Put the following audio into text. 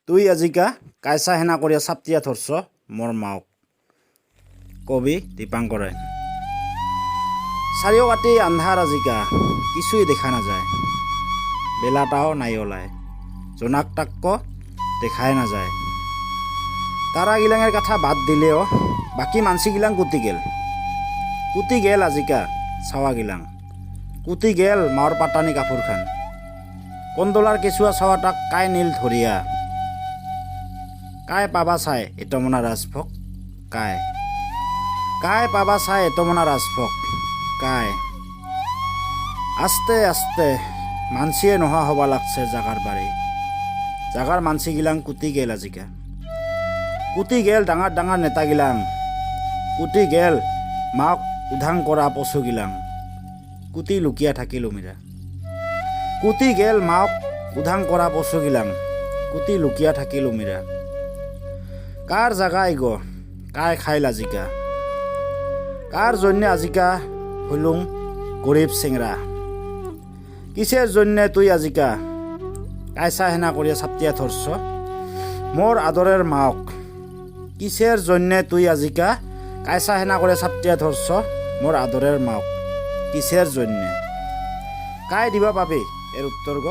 তুই আজিকা কাইচা হেনা কৰিয়া চাপতিয়া ধৰছ মোৰ মাওক। কবি দীপাংকৰে। চাৰিও কাটি আন্ধাৰ আজিকা কিছুই দেখা নাযায়। বেলাটাও নাই ওলায়, জোনাক তাক্ক দেখাই নাযায়। তাৰা গিলাঙেৰ কথা বাদ দিলেও বাকী মানসি গিলাং কুটি গেল আজিকা চাৱা গিলাং। কুটি গেল মাওৰ পাতানি কাপোৰ খান। কন্দলাৰ কেঁচুৱা চাৱাটাক কাই নীল ধৰিয়া। কাই পাবা চাই এতমনা ৰাজভোগ কাই পাবা চাই এতমনা ৰাজভোগ কাই। আস্তে আস্তে মানসিয়ে নোহোৱা হবা লাগছে জাগাৰ বাৰী। জাগাৰ মানসি গিলাং কুটি গেল আজিকা। কুটি গেল ডাঙৰ ডাঙৰ নেতা গিলাং। কুটি গেল মাক উধাং কৰা পশু গিলাং। কুটি লুকিয়া থাকিল উমিৰা। কুটি গেল মাক উধাং কৰা পশু গিলাং। কুটি লুকিয়া থাকিল উমিৰা। কাৰ জাগা আইগ কাই খাইল আজিকা। কাৰ জন্যে আজিকা হলুং গৰীব চেংৰা। কিসের জন্যে তুই আজিকা কাইচা হেনা করিয়া চাপতিয়া ধরছ মোর আদরের মাওক। কিসের জন্যে তুই আজিকা কাইচা হেনা করিয়া চাপতিয়া ধরছ মোর আদরের মাওক। কিসের জন্যে কাই দিবা পাবি এর উত্তর গ।